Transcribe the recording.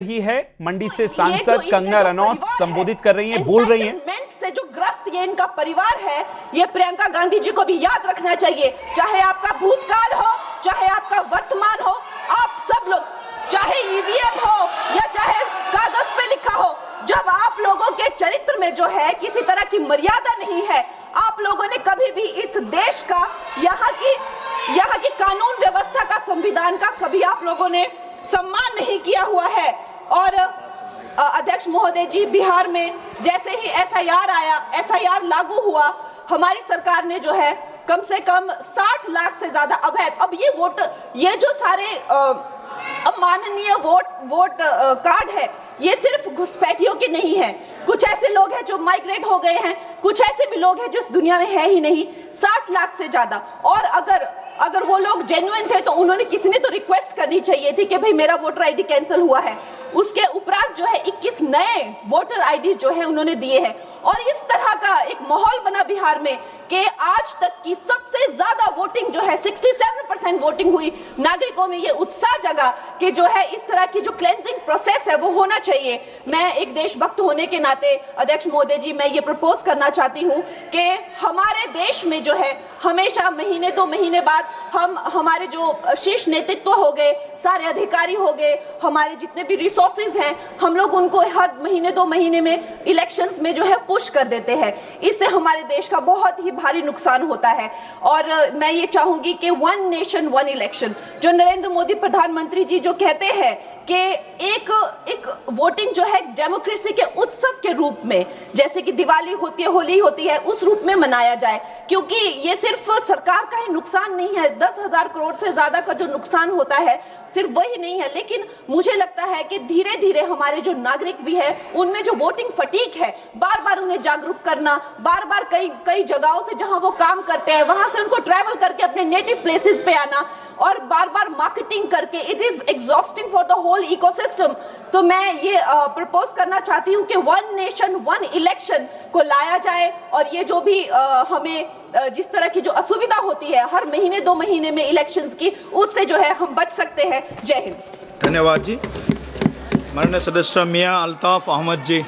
ही है। मंडी से सांसद कंगना रनौत संबोधित कर रही हैं, बोल रही हैं। से जो ग्रस्त ये इनका परिवार है, ये प्रियंका गांधी जी को भी याद रखना चाहिए। चाहे आपका भूतकाल हो, चाहे आपका वर्तमान हो, आप सब लोग, चाहे ईवीएम हो या चाहे कागज पे लिखा हो, जब आप लोगों के चरित्र में जो है किसी तरह की मर्यादा नहीं है, आप लोगों ने कभी भी इस देश का, यहाँ की कानून व्यवस्था का, संविधान का कभी आप लोगों ने सम्मान नहीं किया हुआ है। और अध्यक्ष महोदय जी, बिहार में जैसे ही एसआईआर लागू हुआ, हमारी सरकार ने जो है कम से कम 60 लाख से ज्यादा अवैध, अब ये जो सारे अमाननीय वोट कार्ड है, ये सिर्फ घुसपैठियों के नहीं है। कुछ ऐसे लोग हैं जो माइग्रेट हो गए हैं, कुछ ऐसे भी लोग हैं जो इस दुनिया में है ही नहीं। 60 लाख से ज्यादा। और अगर वो लोग जेन्युइन थे तो उन्होंने, किसी ने तो रिक्वेस्ट करनी चाहिए थी कि भाई मेरा वोटर आईडी कैंसिल हुआ है। उसके उपरांत जो है 21 नए वोटर आईडी जो है उन्होंने दिए हैं। और इस तरह का एक माहौल बना बिहार में कि आज तक की सबसे ज्यादा वोटिंग जो है 67% वोटिंग हुई। नागरिकों में ये उत्साह जगा कि जो है इस तरह की जो क्लेंजिंग प्रोसेस है वो होना चाहिए। मैं एक देशभक्त होने के नाते अध्यक्ष महोदय जी, मैं ये प्रपोज करना चाहती हूँ कि हमारे देश में जो है हमेशा महीने 2 महीने बाद हमारे जो शीर्ष नेतृत्व हो गए, सारे अधिकारी हो गए, हमारे जितने भी रिसोर्सेज हैं, हम लोग उनको हर महीने 2 महीने में इलेक्शंस में जो है पुश कर देते हैं। इससे हमारे देश का बहुत ही भारी नुकसान होता है। और मैं ये चाहूंगी कि 1 नेशन 1 इलेक्शन, जो नरेंद्र मोदी प्रधानमंत्री जी जो कहते हैं कि एक वोटिंग जो है डेमोक्रेसी के उत्सव के रूप में, जैसे कि दिवाली होती है, होली होती है, उस रूप में मनाया जाए। क्योंकि ये सिर्फ सरकार का ही नुकसान नहीं है, 10,000 करोड़ से ज्यादा का जो नुकसान होता है सिर्फ वही नहीं है, लेकिन मुझे लगता है कि धीरे धीरे हमारे जो नागरिक भी है उनमें जो वोटिंग फटीक है, बार बार उन्हें जागरूक करना, बार बार कई जगहों से जहां वो काम करते हैं वहां से उनको ट्रैवल करके अपने नेटिव प्लेसेस पे आना और बार बार मार्केटिंग करके, it is exhausting for the whole ecosystem. तो मैं ये प्रपोज करना चाहती हूँ कि 1 नेशन 1 इलेक्शन को लाया जाए। और ये जो भी हमें जिस तरह की जो असुविधा होती है हर महीने 2 महीने में इलेक्शंस की, उससे जो है हम बच सकते हैं। जय हिंद। धन्यवाद जी। माननीय सदस्य मियां अल्ताफ अहमद जी।